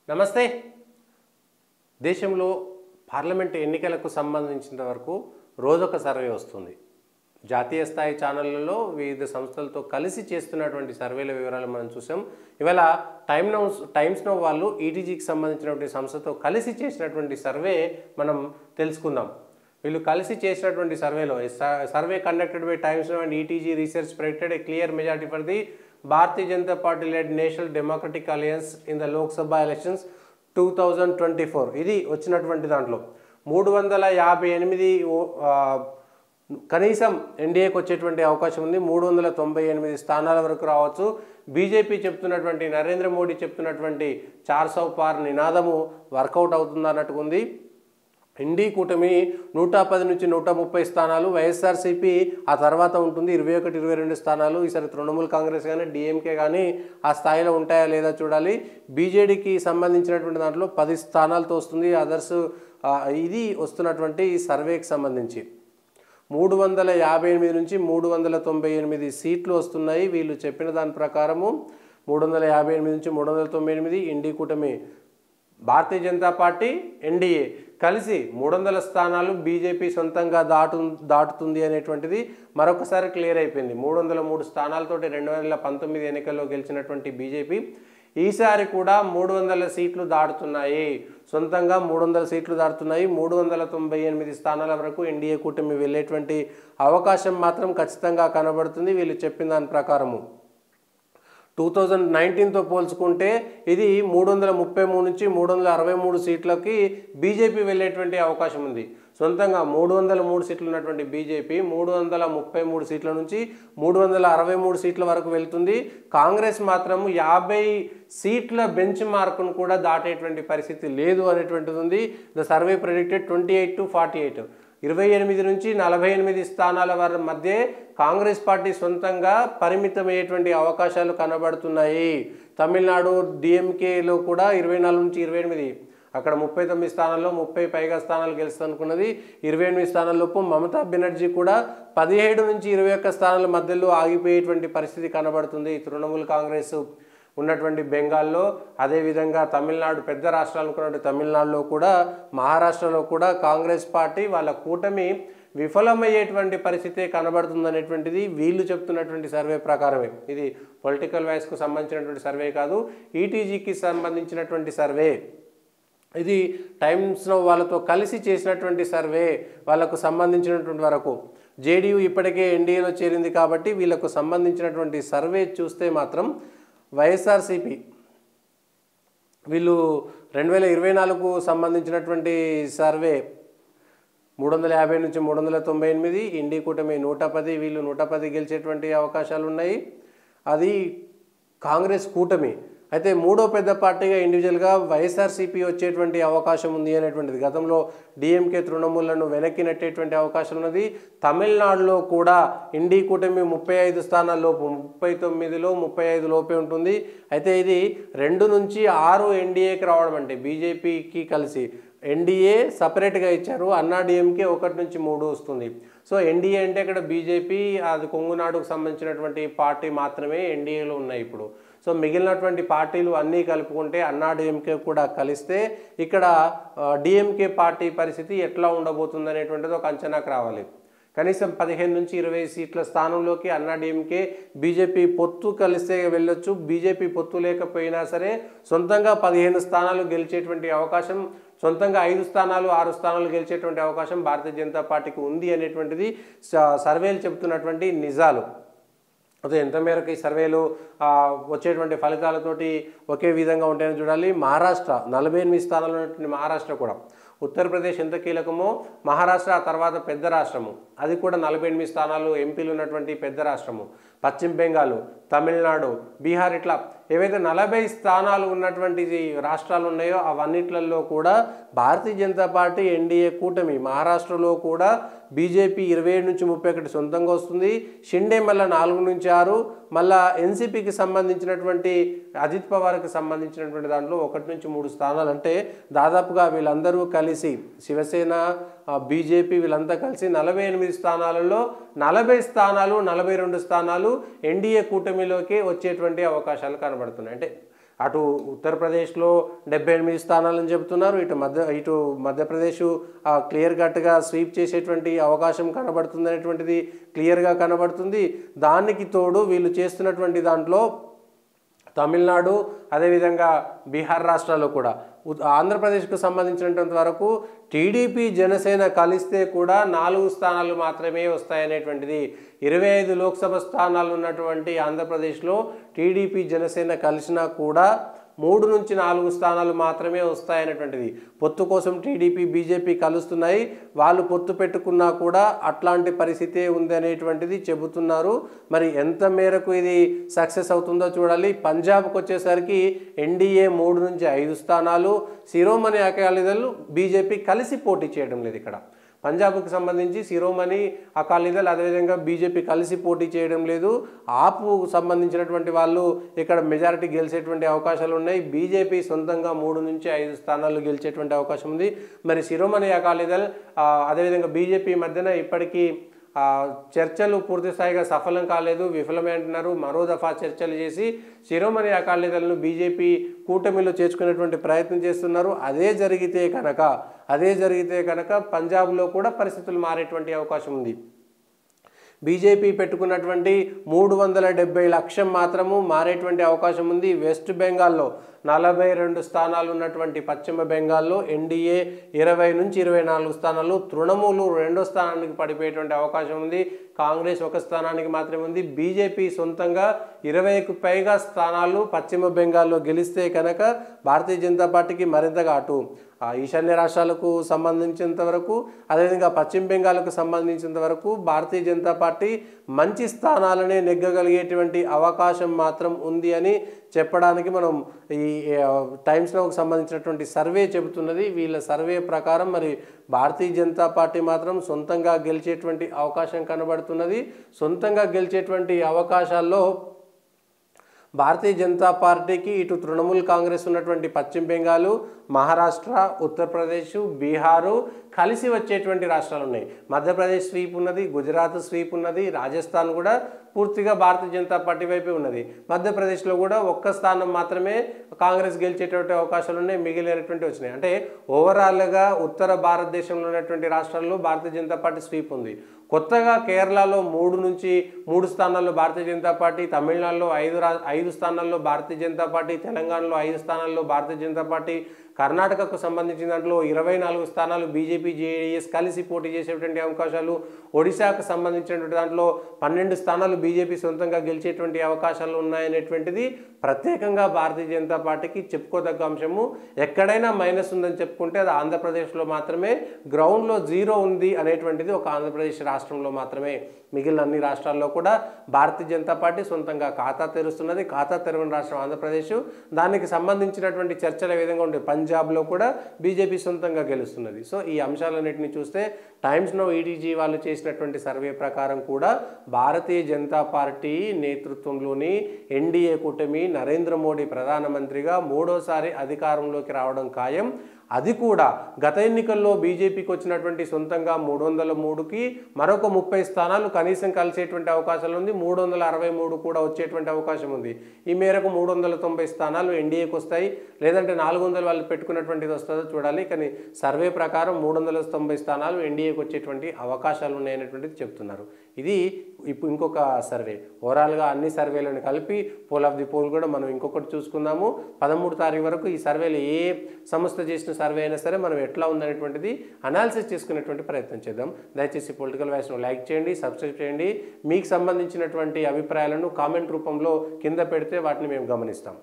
నమస్తే. దేశంలో పార్లమెంట్ ఎన్నికలకు సంబంధించిన వరకు రోజొక సర్వే వస్తుంది. జాతీయ స్థాయి ఛానళ్లలో వివిధ సంస్థలతో కలిసి చేస్తున్నటువంటి సర్వేల వివరాలు మనం చూసాం. ఇవాళ టైమ్స్ నౌ వాళ్ళు ఈటీజీకి సంబంధించినటువంటి సంస్థతో కలిసి చేసినటువంటి సర్వే మనం తెలుసుకుందాం. వీళ్ళు కలిసి చేసినటువంటి సర్వేలో survey conducted by Times Now and ETG research predicted a clear majority for the Bharatiya Janata Party led National Democratic Alliance in the Lok Sabha elections 2024. ఇది వచ్చినటువంటి దాంట్లో 358 కనీసం ఎన్డీఏకి వచ్చేటువంటి అవకాశం ఉంది. 398 స్థానాల వరకు రావచ్చు. బీజేపీ చెప్తున్నటువంటి నరేంద్ర మోడీ చెప్తున్నటువంటి 400 పార్ నినాదము వర్కౌట్ అవుతుంది అన్నట్టుగా ఉంది. ఎన్డీ కూటమి 110 నుంచి 130 స్థానాలు, వైఎస్ఆర్సీపీ ఆ తర్వాత ఉంటుంది 21, 22 స్థానాలు. ఈసారి తృణమూల్ కాంగ్రెస్ కానీ డిఎంకే కానీ ఆ స్థాయిలో ఉంటాయా లేదా చూడాలి. బీజేడీకి సంబంధించినటువంటి దాంట్లో 10 స్థానాలతో వస్తుంది. అదర్స్ ఇది వస్తున్నటువంటి సర్వేకి సంబంధించి 358 నుంచి 398 సీట్లు వస్తున్నాయి. వీళ్ళు చెప్పిన దాని ప్రకారము 358 నుంచి 398 ఎన్డీ కూటమి, భారతీయ జనతా పార్టీ, ఎన్డీఏ కలిసి 300 స్థానాలు బీజేపీ సొంతంగా దాటుతుంది అనేటువంటిది మరొకసారి క్లియర్ అయిపోయింది. 303 స్థానాలతోటి 2019 ఎన్నికల్లో గెలిచినటువంటి బీజేపీ ఈసారి కూడా 300 సీట్లు దాటుతున్నాయి. సొంతంగా 300 సీట్లు దాటుతున్నాయి. 398 స్థానాల వరకు ఎన్డీఏ కూటమి వెళ్ళేటువంటి అవకాశం మాత్రం ఖచ్చితంగా కనబడుతుంది. వీళ్ళు చెప్పిన దాని ప్రకారము 2019తో పోల్చుకుంటే ఇది 333 నుంచి 363 సీట్లకి బీజేపీ వెళ్ళేటువంటి అవకాశం ఉంది. సొంతంగా 303 సీట్లు ఉన్నటువంటి బీజేపీ 333 సీట్ల నుంచి 363 సీట్ల వరకు వెళ్తుంది. కాంగ్రెస్ మాత్రం 50 సీట్ల బెంచ్ మార్కును కూడా దాటేటువంటి పరిస్థితి లేదు అనేటువంటిది ఉంది. ద సర్వే ప్రెడిక్టెడ్ 28 to 48, 28 నుంచి 48 స్థానాల వారి మధ్య కాంగ్రెస్ పార్టీ సొంతంగా పరిమితమయ్యేటువంటి అవకాశాలు కనబడుతున్నాయి. తమిళనాడు డిఎంకేలో కూడా 24 నుంచి 28, అక్కడ 39 స్థానాల్లో 30 పైగా స్థానాలు గెలుస్తానుకున్నది. 28 స్థానాల్లోపు మమతా బెనర్జీ కూడా 17 నుంచి 21 స్థానాల మధ్యలో ఆగిపోయేటువంటి పరిస్థితి కనబడుతుంది. తృణమూల్ కాంగ్రెస్ ఉన్నటువంటి బెంగాల్లో, అదేవిధంగా తమిళనాడు పెద్ద రాష్ట్రాలు అనుకున్నటువంటి తమిళనాడులో కూడా, మహారాష్ట్రలో కూడా కాంగ్రెస్ పార్టీ వాళ్ళ కూటమి విఫలమయ్యేటువంటి పరిస్థితే కనబడుతుంది అనేటువంటిది వీళ్ళు చెప్తున్నటువంటి సర్వే ప్రకారమే. ఇది పొలిటికల్ వాయిస్కు సంబంధించినటువంటి సర్వే కాదు, ఈటీజీకి సంబంధించినటువంటి సర్వే. ఇది టైమ్స్ నౌ వాళ్ళతో కలిసి చేసినటువంటి సర్వే. వాళ్ళకు సంబంధించినటువంటి వరకు జేడీయూ ఇప్పటికే ఎన్డీఏలో చేరింది కాబట్టి వీళ్ళకు సంబంధించినటువంటి సర్వే చూస్తే మాత్రం వైఎస్ఆర్సీపీ వీళ్ళు 2024కు సంబంధించినటువంటి సర్వే 350 నుంచి 398, ఎన్డీ కూటమి 110, వీళ్ళు 110 గెలిచేటువంటి అవకాశాలు ఉన్నాయి. అది కాంగ్రెస్ కూటమి. అయితే మూడో పెద్ద పార్టీగా ఇండివిజువల్గా వైఎస్ఆర్సీపీ వచ్చేటువంటి అవకాశం ఉంది అనేటువంటిది. గతంలో డిఎంకే తృణమూలను వెనక్కి నెట్టేటువంటి అవకాశం ఉన్నది. తమిళనాడులో కూడా ఎన్డీ కూటమి 35 స్థానాల లోపు, 39లో 35 లోపే ఉంటుంది. అయితే ఇది 2 నుంచి 6 ఎన్డీఏకి రావడం, అంటే బీజేపీకి కలిసి ఎన్డీఏ సపరేట్గా ఇచ్చారు. అన్నా డిఎంకే 1 నుంచి 3 వస్తుంది. సో ఎన్డీఏ అంటే ఇక్కడ బీజేపీ, అది కొంగునాడుకు సంబంధించినటువంటి పార్టీ మాత్రమే ఎన్డీఏలో ఉన్నాయి ఇప్పుడు. సో మిగిలినటువంటి పార్టీలు అన్నీ కలుపుకుంటే అన్నా డిఎంకే కూడా కలిస్తే ఇక్కడ డిఎంకే పార్టీ పరిస్థితి ఎట్లా ఉండబోతుంది అనేటువంటిది ఒక అంచనాకు రావాలి. కనీసం 15 నుంచి 20 సీట్ల స్థానంలోకి అన్నా డిఎంకే బీజేపీ పొత్తు కలిస్తే వెళ్ళొచ్చు. బీజేపీ పొత్తు లేకపోయినా సరే సొంతంగా 15 స్థానాలు గెలిచేటువంటి అవకాశం, సొంతంగా 5 స్థానాలు 6 స్థానాలు గెలిచేటువంటి అవకాశం భారతీయ జనతా పార్టీకి ఉంది అనేటువంటిది సర్వేలు చెబుతున్నటువంటి నిజాలు. అదే ఎంత మేరకు ఈ సర్వేలు వచ్చేటువంటి ఫలితాలతోటి ఒకే విధంగా ఉంటాయని చూడాలి. మహారాష్ట్ర 48 స్థానాలు ఉన్నటువంటి మహారాష్ట్ర కూడా, ఉత్తరప్రదేశ్ ఎంత కీలకమో మహారాష్ట్ర ఆ తర్వాత పెద్ద రాష్ట్రము, అది కూడా 48 స్థానాలు ఎంపీలు ఉన్నటువంటి పెద్ద రాష్ట్రము. పశ్చిమ బెంగాల్, తమిళనాడు, బీహార్, ఇట్లా ఏవైతే 40 స్థానాలు ఉన్నటువంటి రాష్ట్రాలు ఉన్నాయో అవన్నిట్లలో కూడా భారతీయ జనతా పార్టీ ఎన్డీఏ కూటమి. మహారాష్ట్రలో కూడా బీజేపీ 27 నుంచి 31 సొంతంగా వస్తుంది. షిండే మళ్ళీ 4 నుంచి 6, మళ్ళా ఎన్సీపీకి సంబంధించినటువంటి అజిత్ పవార్కి సంబంధించినటువంటి దాంట్లో 1 నుంచి 3 స్థానాలు. అంటే దాదాపుగా వీళ్ళందరూ కలిసి శివసేన, బీజేపీ వీళ్ళంతా కలిసి 48 స్థానాలలో 40 స్థానాలు 42 స్థానాలు ఎన్డీఏ కూటమిలోకి వచ్చేటువంటి అవకాశాలు కనబడుతున్నాయి. అంటే అటు ఉత్తరప్రదేశ్లో 78 స్థానాలని చెబుతున్నారు, ఇటు మధ్యప్రదేశ్ క్లియర్ కట్గా స్వీప్ చేసేటువంటి అవకాశం కనబడుతుంది క్లియర్గా కనబడుతుంది. దానికి తోడు వీళ్ళు చేస్తున్నటువంటి దాంట్లో తమిళనాడు అదేవిధంగా బీహార్ రాష్ట్రాల్లో కూడా ఆంధ్రప్రదేశ్కు సంబంధించినంత వరకు టీడీపీ జనసేన కలిస్తే కూడా 4 స్థానాలు మాత్రమే వస్తాయనేటువంటిది. 25 లోక్సభ స్థానాలు ఉన్నటువంటి ఆంధ్రప్రదేశ్లో టీడీపీ జనసేన కలిసినా కూడా 3 నుంచి 4 స్థానాలు మాత్రమే వస్తాయనేటువంటిది. పొత్తు కోసం టీడీపీ బీజేపీ కలుస్తున్నాయి, వాళ్ళు పొత్తు పెట్టుకున్నా కూడా అట్లాంటి పరిస్థితే ఉంది అనేటువంటిది చెబుతున్నారు. మరి ఎంత మేరకు ఇది సక్సెస్ అవుతుందో చూడాలి. పంజాబ్కి వచ్చేసరికి ఎన్డీఏ 3 నుంచి 5 స్థానాలు, శిరోమణి అకాలీదళ్ బీజేపీ కలిసి పోటీ చేయడం లేదు. ఇక్కడ పంజాబ్కి సంబంధించి శిరోమణి అకాలీదళ్ అదేవిధంగా బీజేపీ కలిసి పోటీ చేయడం లేదు. ఆపు సంబంధించినటువంటి వాళ్ళు ఇక్కడ మెజారిటీ గెలిచేటువంటి అవకాశాలు ఉన్నాయి. బీజేపీ సొంతంగా 3 నుంచి 5 స్థానాలు గెలిచేటువంటి అవకాశం ఉంది. మరి శిరోమణి అకాలీదళ్ అదేవిధంగా బీజేపీ మధ్యన ఇప్పటికీ చర్చలు పూర్తి స్థాయిగా సఫలం కాలేదు, విఫలమే అంటున్నారు. మరో దఫా చర్చలు చేసి శిరోమణి అకాలీదళ్ను బీజేపీ కూటమిలో చేర్చుకునేటువంటి ప్రయత్నం చేస్తున్నారు. అదే జరిగితే కనుక పంజాబ్లో కూడా పరిస్థితులు మారేటువంటి అవకాశం ఉంది. బీజేపీ పెట్టుకున్నటువంటి 370 లక్షం మాత్రము మారేటువంటి అవకాశం ఉంది. వెస్ట్ బెంగాల్లో 42 స్థానాలు ఉన్నటువంటి పశ్చిమ బెంగాల్లో ఎన్డీఏ 20 నుంచి 24 స్థానాలు, తృణమూలు 2వ స్థానానికి పడిపోయేటువంటి అవకాశం ఉంది. కాంగ్రెస్ 1 స్థానానికి మాత్రమే ఉంది. బీజేపీ సొంతంగా 20కు పైగా స్థానాలు పశ్చిమ బెంగాల్లో గెలిస్తే కనుక భారతీయ జనతా పార్టీకి మరింతగా అటు ఈశాన్య రాష్ట్రాలకు సంబంధించినంత వరకు అదేవిధంగా పశ్చిమ బెంగాల్కు సంబంధించినంత వరకు భారతీయ జనతా పార్టీ మంచి స్థానాలనే నెగ్గగలిగేటువంటి అవకాశం మాత్రం ఉంది అని చెప్పడానికి మనం ఈ టైమ్స్ నౌకు సంబంధించినటువంటి సర్వే చెబుతున్నది. వీళ్ళ సర్వే ప్రకారం మరి భారతీయ జనతా పార్టీ మాత్రం సొంతంగా గెలిచేటువంటి అవకాశం కనబడుతున్నది. సొంతంగా గెలిచేటువంటి అవకాశాల్లో భారతీయ జనతా పార్టీకి ఇటు తృణమూల్ కాంగ్రెస్ ఉన్నటువంటి పశ్చిమ బెంగాల్, మహారాష్ట్ర, ఉత్తరప్రదేశ్, బీహారు కలిసి వచ్చేటువంటి రాష్ట్రాలు ఉన్నాయి. మధ్యప్రదేశ్ స్వీప్ ఉన్నది, గుజరాత్ స్వీప్ ఉన్నది, రాజస్థాన్ కూడా పూర్తిగా భారతీయ జనతా పార్టీ వైపే ఉన్నది. మధ్యప్రదేశ్లో కూడా 1 స్థానం మాత్రమే కాంగ్రెస్ గెలిచేటువంటి అవకాశాలు ఉన్నాయి, మిగిలినటువంటి వచ్చినాయి. అంటే ఓవరాల్గా ఉత్తర భారతదేశంలో ఉన్నటువంటి రాష్ట్రాల్లో భారతీయ జనతా పార్టీ స్వీప్ ఉంది. కొత్తగా కేరళలో 3 స్థానాల్లో భారతీయ జనతా పార్టీ, తమిళనాడులో 5 స్థానాల్లో భారతీయ జనతా పార్టీ, తెలంగాణలో 5 స్థానాల్లో భారతీయ జనతా పార్టీ, కర్ణాటకకు సంబంధించిన దాంట్లో 24 స్థానాలు బీజేపీ జేడీఎస్ కలిసి పోటీ చేసేటువంటి అవకాశాలు, ఒడిశాకు సంబంధించినటువంటి దాంట్లో 12 స్థానాలు బీజేపీ సొంతంగా గెలిచేటువంటి అవకాశాలు ఉన్నాయనేటువంటిది ప్రత్యేకంగా భారతీయ జనతా పార్టీకి చెప్పుకోదగ్గ అంశము. ఎక్కడైనా మైనస్ ఉందని చెప్పుకుంటే అది ఆంధ్రప్రదేశ్లో మాత్రమే, గ్రౌండ్లో 0 ఉంది అనేటువంటిది ఒక ఆంధ్రప్రదేశ్ రాష్ట్రంలో మాత్రమే. మిగిలిన అన్ని రాష్ట్రాల్లో కూడా భారతీయ జనతా పార్టీ సొంతంగా ఖాతా తెరుస్తున్నది. ఖాతా తెరవని రాష్ట్రం ఆంధ్రప్రదేశ్. దానికి సంబంధించినటువంటి చర్చలు ఏ విధంగా ఉండే పంజాబ్లో కూడా బీజేపీ సొంతంగా గెలుస్తున్నది. సో ఈ అంశాలన్నింటినీ చూస్తే టైమ్స్ నౌ ఈటీజీ వాళ్ళు చేసినటువంటి సర్వే ప్రకారం కూడా భారతీయ జనతా పార్టీ నేతృత్వంలోని ఎన్డీఏ కూటమి నరేంద్ర మోడీ ప్రధానమంత్రిగా 3వసారి అధికారంలోకి రావడం ఖాయం. అది కూడా గత ఎన్నికల్లో బీజేపీకి వచ్చినటువంటి సొంతంగా 303కి మరొక 30 స్థానాలు కనీసం కలిసేటువంటి అవకాశాలు ఉంది. 363 కూడా వచ్చేటువంటి అవకాశం ఉంది. ఈ మేరకు 390 స్థానాలు ఎన్డీఏకి వస్తాయి, లేదంటే 400 వాళ్ళు పెట్టుకున్నటువంటిది వస్తుందో చూడాలి. కానీ సర్వే ప్రకారం 390 స్థానాలు ఎన్డీఏకి వచ్చేటువంటి అవకాశాలు ఉన్నాయనేటువంటిది చెప్తున్నారు. ఇది ఇప్పుడు ఇంకొక సర్వే. ఓవరాల్గా అన్ని సర్వేలను కలిపి పోల్ ఆఫ్ ది పోల్ కూడా మనం ఇంకొకటి చూసుకుందాము. 13 తారీఖు వరకు ఈ సర్వేలు ఏ సంస్థ చేసిన సర్వే అయినా సరే మనం ఎట్లా ఉందనేటువంటిది అనాలిసిస్ చేసుకునేటువంటి ప్రయత్నం చేద్దాం. దయచేసి పొలిటికల్ వాయిస్ను లైక్ చేయండి, సబ్స్క్రైబ్ చేయండి. మీకు సంబంధించినటువంటి అభిప్రాయాలను కామెంట్ రూపంలో కింద పెడితే వాటిని మేము గమనిస్తాం.